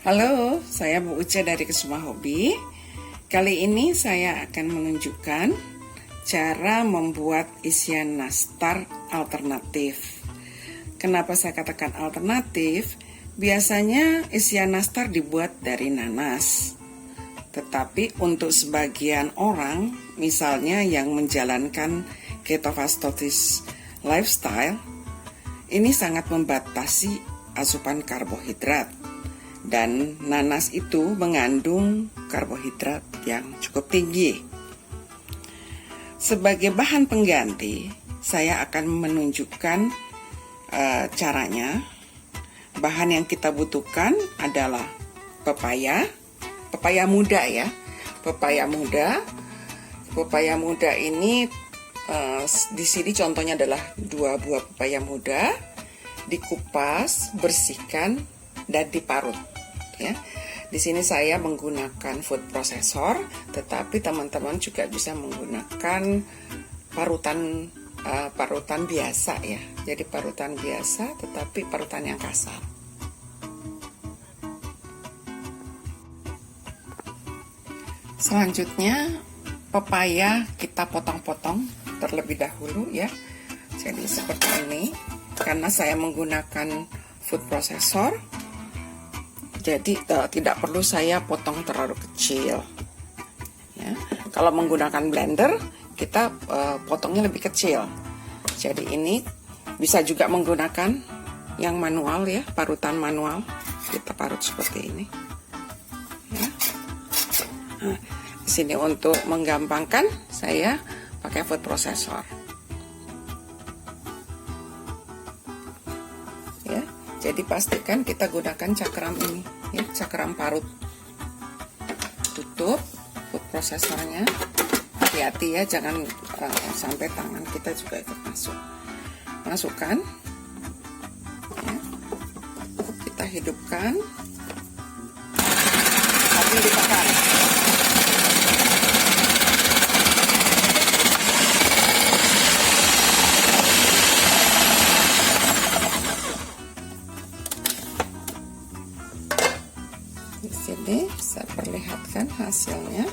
Halo, saya Bu Uca dari Kesuma Hobi. Kali ini saya akan menunjukkan cara membuat isian nastar alternatif. Kenapa saya katakan alternatif? Biasanya isian nastar dibuat dari nanas. Tetapi untuk sebagian orang, misalnya yang menjalankan ketofastosis lifestyle, ini sangat membatasi asupan karbohidrat. Dan nanas itu mengandung karbohidrat yang cukup tinggi. Sebagai bahan pengganti, saya akan menunjukkan caranya. Bahan yang kita butuhkan adalah pepaya muda ya. Pepaya muda ini di sini contohnya adalah 2 buah pepaya muda, dikupas, bersihkan, dan diparut. Ya. Di sini saya menggunakan food processor, tetapi teman-teman juga bisa menggunakan parutan biasa ya. Jadi parutan biasa, tetapi parutan yang kasar. Selanjutnya, pepaya kita potong-potong terlebih dahulu ya. Jadi seperti ini. Karena saya menggunakan food processor, jadi tidak perlu saya potong terlalu kecil ya. Kalau menggunakan blender kita potongnya lebih kecil. Jadi ini bisa juga menggunakan yang manual ya, parutan manual. Kita parut seperti ini ya. Nah, di sini untuk menggampangkan saya pakai food processor ya. Jadi pastikan kita gunakan cakram ini ya, cakram parut. Tutup food prosesornya. Hati-hati ya, jangan sampai tangan kita juga ikut masuk. Masukkan ya. Kita hidupkan sambil ditekan. Di sini saya perlihatkan hasilnya.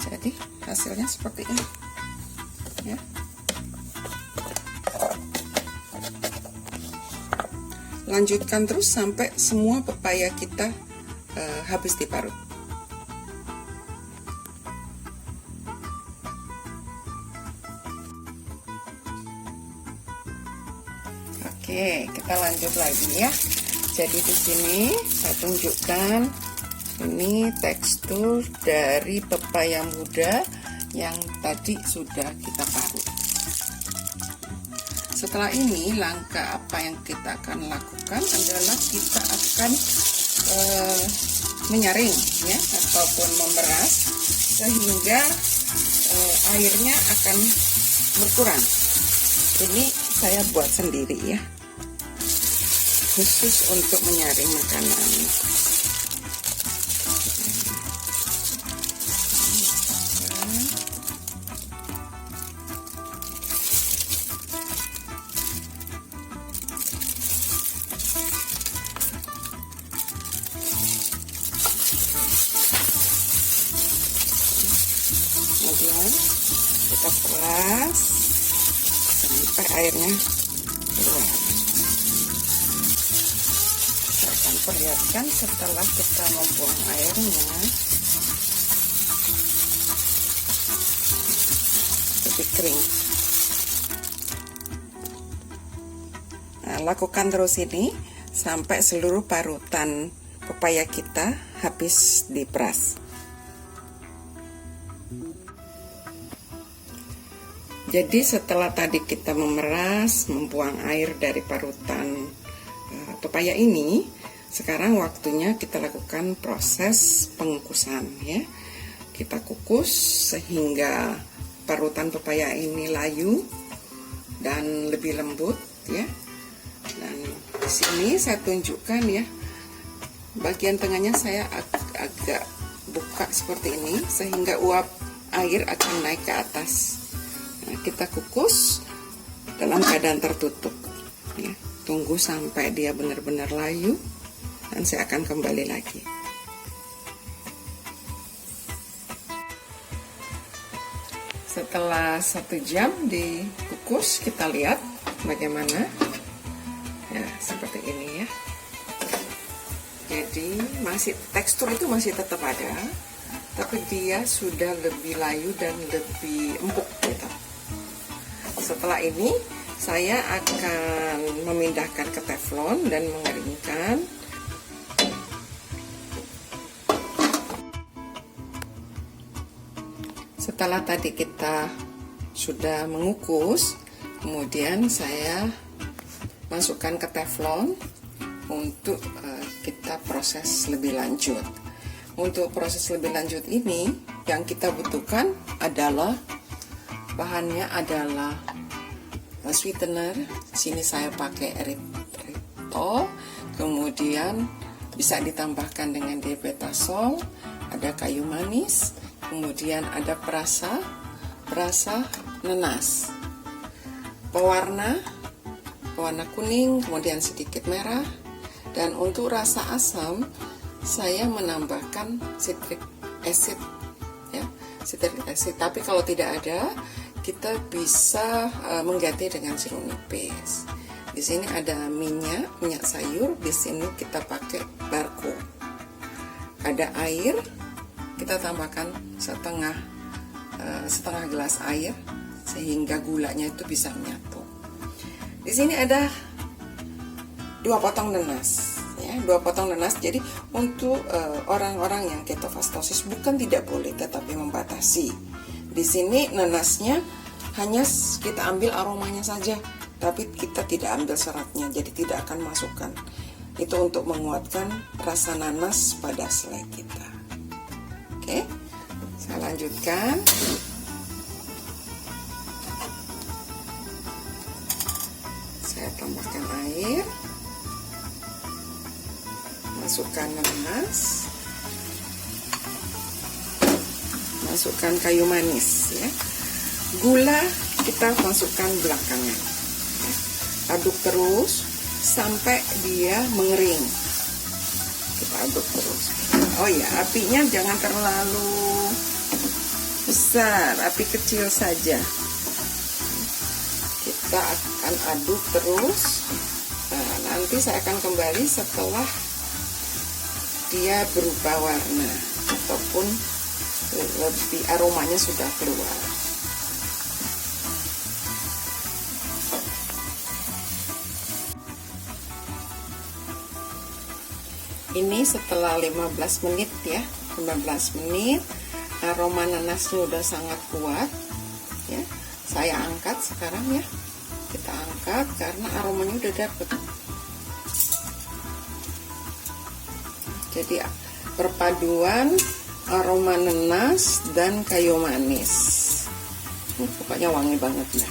Jadi hasilnya seperti ini ya. Lanjutkan terus sampai semua pepaya kita habis diparut. Oke, kita lanjut lagi ya. Jadi di sini saya tunjukkan ini tekstur dari pepaya muda yang tadi sudah kita parut. Setelah ini langkah apa yang kita akan lakukan adalah kita akan menyaring ya, ataupun memeras sehingga airnya akan berkurang. Ini saya buat sendiri ya, khusus untuk menyaring makanan. Kemudian kita peras sampai airnya keluar. Saya akan perlihatkan setelah kita membuang airnya lebih kering. Nah, lakukan terus ini sampai seluruh parutan pepaya kita habis diperas. Jadi setelah tadi kita memeras, membuang air dari parutan pepaya ini, sekarang waktunya kita lakukan proses pengukusan ya. Kita kukus sehingga parutan pepaya ini layu dan lebih lembut ya. Dan di sini saya tunjukkan ya, bagian tengahnya saya agak buka seperti ini sehingga uap air akan naik ke atas. Nah, kita kukus dalam keadaan tertutup ya. Tunggu sampai dia benar-benar layu dan saya akan kembali lagi. Setelah 1 jam dikukus, kita lihat bagaimana. Ya, seperti ini ya. Jadi tekstur itu masih tetap ada, tapi dia sudah lebih layu dan lebih empuk gitu. Setelah ini saya akan memindahkan ke teflon dan mengeringkan. Setelah tadi kita sudah mengukus, kemudian saya masukkan ke teflon untuk kita proses lebih lanjut. Untuk proses lebih lanjut ini yang kita butuhkan adalah bahannya adalah sweetener. Sini saya pakai erythritol, kemudian bisa ditambahkan dengan diabetasol, ada kayu manis, kemudian ada perasa nanas, pewarna kuning, kemudian sedikit merah, dan untuk rasa asam saya menambahkan citric acid ya, citric acid. Tapi kalau tidak ada, kita bisa mengganti dengan sirup nipis. Di sini ada minyak sayur, di sini kita pakai barco. Ada air, kita tambahkan setengah gelas air sehingga gulanya itu bisa menyatu. Di sini ada 2 potong nanas, ya, 2 potong nanas. Jadi untuk orang-orang yang ketofastosis bukan tidak boleh, tetapi membatasi. Di sini nanasnya hanya kita ambil aromanya saja, tapi kita tidak ambil seratnya, jadi tidak akan masukkan. Itu untuk menguatkan rasa nanas pada selai kita. Oke, saya lanjutkan. Saya tambahkan air, masukkan nanas, masukkan kayu manis ya. Gula kita masukkan belakangan. Aduk terus sampai dia mengering. Kita aduk terus. Oh ya, apinya jangan terlalu besar, api kecil saja. Kita akan aduk terus. Nah, nanti saya akan kembali setelah dia berubah warna ataupun lebih aromanya sudah keluar. Ini setelah 15 menit ya, 15 menit, aroma nanasnya udah sangat kuat ya. Saya angkat sekarang ya, kita angkat karena aromanya udah dapet. Jadi perpaduan aroma nanas dan kayu manis, pokoknya wangi banget ya.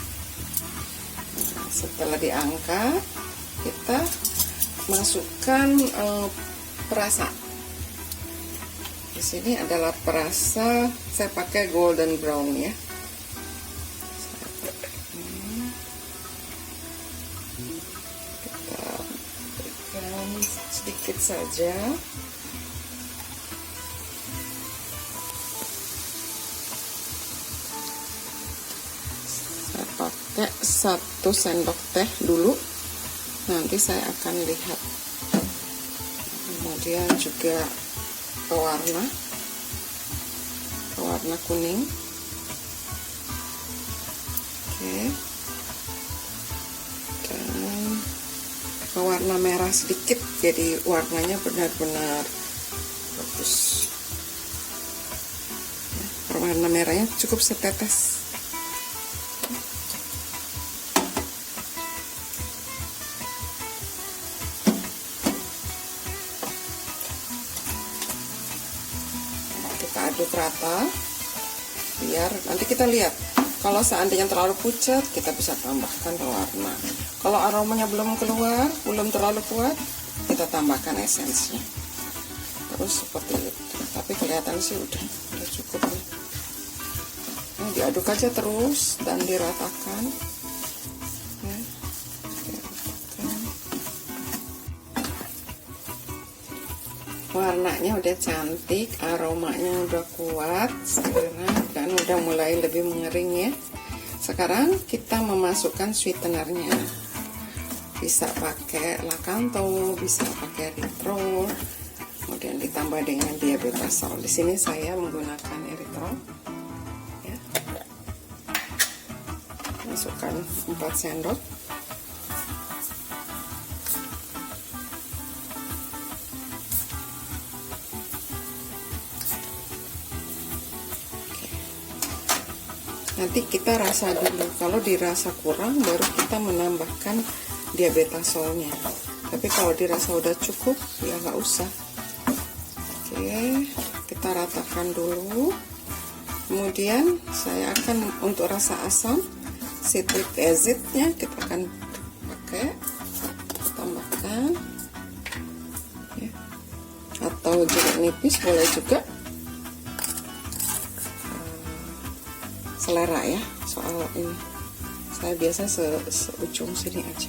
Nah, setelah diangkat, kita masukkan perasa. Di sini adalah perasa, saya pakai golden brown ya. Kita berikan sedikit saja. Saya pakai 1 sendok teh dulu. Nanti saya akan lihat. Kemudian juga pewarna kuning. Oke. Dan pewarna merah sedikit, jadi warnanya benar-benar bagus. Pewarna merahnya cukup setetes. Aduk rata biar nanti kita lihat, kalau seandainya terlalu pucat kita bisa tambahkan pewarna. Kalau aromanya belum keluar, belum terlalu kuat, kita tambahkan esensinya. Terus seperti itu. Tapi kelihatan sih udah cukup nih. Nah, diaduk aja terus dan diratakan ya, diratakan. Warnanya udah cantik, aromanya udah kuat sekarang, dan udah mulai lebih mengering ya. Sekarang kita memasukkan sweetenernya. Bisa pakai lakanto, bisa pakai erythritol, kemudian ditambah dengan diabetasol. Di sini saya menggunakan erythritol. Ya. Masukkan 4 sendok. Nanti kita rasa dulu, kalau dirasa kurang baru kita menambahkan diabetasolnya. Tapi kalau dirasa udah cukup ya nggak usah. Oke, kita ratakan dulu. Kemudian saya akan untuk rasa asam citric acid-nya kita akan pakai, tambahkan ya. Atau jeruk nipis boleh juga. Selera ya, soal ini saya biasa seujung sini aja.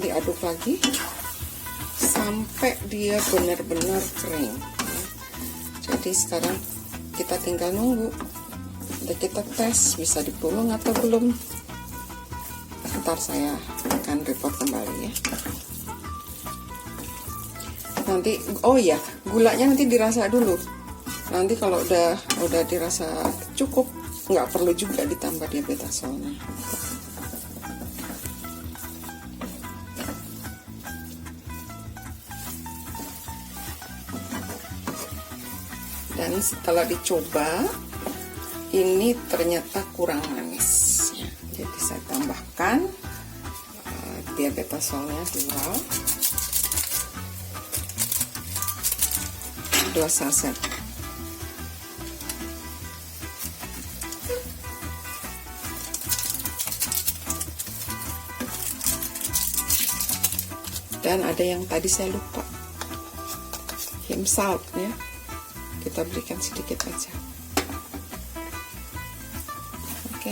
Diaduk lagi sampai dia benar-benar kering ya. Jadi sekarang kita tinggal nunggu, udah kita tes bisa dipulung atau belum. Ntar saya akan report kembali ya. Nanti, oh ya, gulanya nanti dirasa dulu. Nanti kalau udah dirasa cukup, nggak perlu juga ditambah diabetasolnya. Dan setelah dicoba, ini ternyata kurang manis ya. Jadi saya tambahkan diabetasolnya 2 saset. Dan ada yang tadi saya lupa, him salt ya, kita berikan sedikit aja. Oke,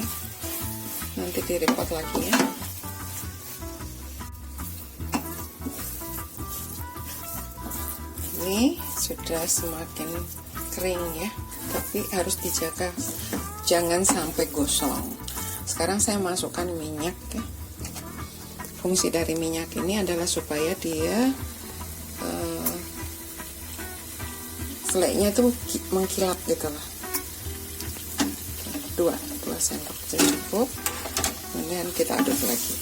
nanti direpot lagi ya. Ini sudah semakin kering ya, tapi harus dijaga jangan sampai gosong. Sekarang saya masukkan minyak ya. Fungsi dari minyak ini adalah supaya dia flake-nya itu mengkilap gitu lah. 2 sendok cukup. Kemudian kita aduk lagi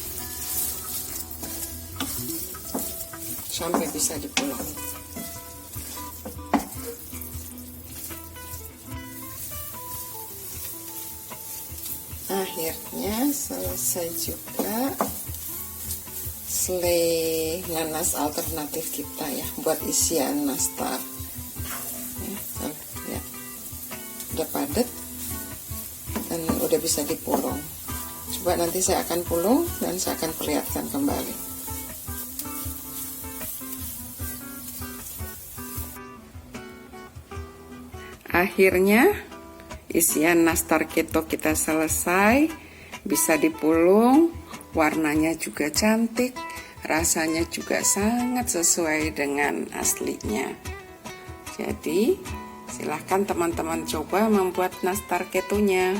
sampai bisa dipulung. Akhirnya selesai juga selai nanas alternatif kita ya, buat isian nastar ya, udah padat dan udah bisa dipulung. Coba nanti saya akan pulung dan saya akan perlihatkan kembali. Akhirnya isian nastar keto kita selesai, bisa dipulung, warnanya juga cantik, rasanya juga sangat sesuai dengan aslinya. Jadi silahkan teman-teman coba membuat nastar ketonya.